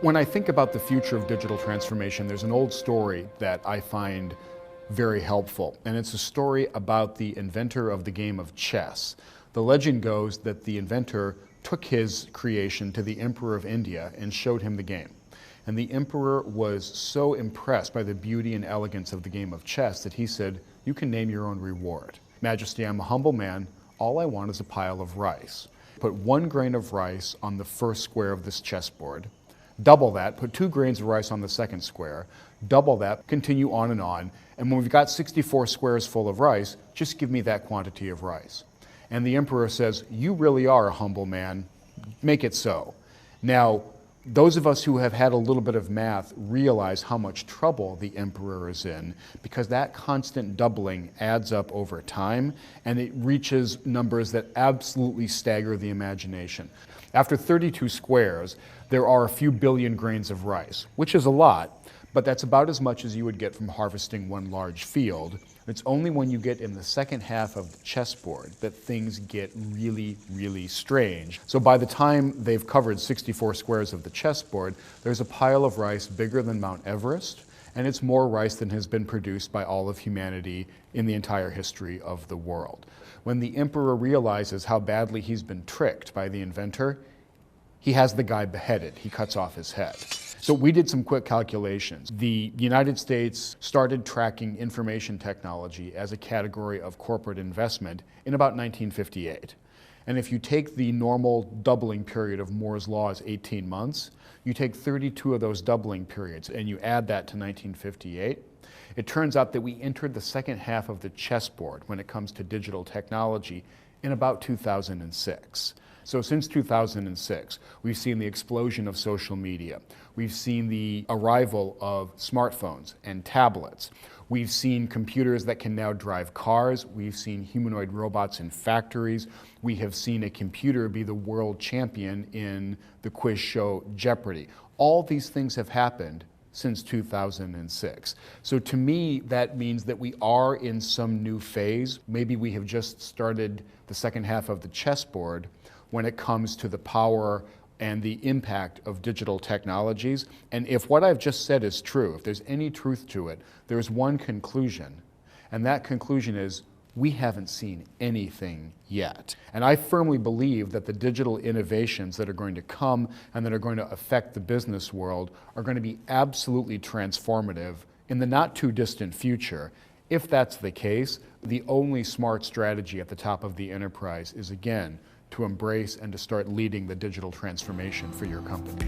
When I think about the future of digital transformation, there's an old story that I find very helpful, and it's a story about the inventor of the game of chess. The legend goes that the inventor took his creation to the Emperor of India and showed him the game. And the emperor was so impressed by the beauty and elegance of the game of chess that he said, "You can name your own reward. Majesty, I'm a humble man. All I want is a pile of rice. Put 1 grain of rice on the first square of this chessboard. Double that, put 2 grains of rice on the second square, double that, continue on, and when we've got 64 squares full of rice, just give me that quantity of rice." And the emperor says, "You really are a humble man, make it so." Now, those of us who have had a little bit of math realize how much trouble the emperor is in, because that constant doubling adds up over time, and it reaches numbers that absolutely stagger the imagination. After 32 squares, there are a few billion grains of rice, which is a lot, but that's about as much as you would get from harvesting 1 large field. It's only when you get in the second half of the chessboard that things get really, really strange. So by the time they've covered 64 squares of the chessboard, there's a pile of rice bigger than Mount Everest, and it's more rice than has been produced by all of humanity in the entire history of the world. When the emperor realizes how badly he's been tricked by the inventor, he has the guy beheaded. He cuts off his head. So we did some quick calculations. The United States started tracking information technology as a category of corporate investment in about 1958. And if you take the normal doubling period of Moore's law as 18 months, you take 32 of those doubling periods and you add that to 1958, it turns out that we entered the second half of the chessboard when it comes to digital technology in about 2006. So since 2006, we've seen the explosion of social media. We've seen the arrival of smartphones and tablets. We've seen computers that can now drive cars. We've seen humanoid robots in factories. We have seen a computer be the world champion in the quiz show Jeopardy! All these things have happened since 2006. So to me, that means that we are in some new phase. Maybe we have just started the second half of the chessboard when it comes to the power and the impact of digital technologies. And if what I've just said is true, if there's any truth to it, there's one conclusion, and that conclusion is we haven't seen anything yet. And I firmly believe that the digital innovations that are going to come and that are going to affect the business world are going to be absolutely transformative in the not too distant future. If that's the case, the only smart strategy at the top of the enterprise is, again, to embrace and to start leading the digital transformation for your company.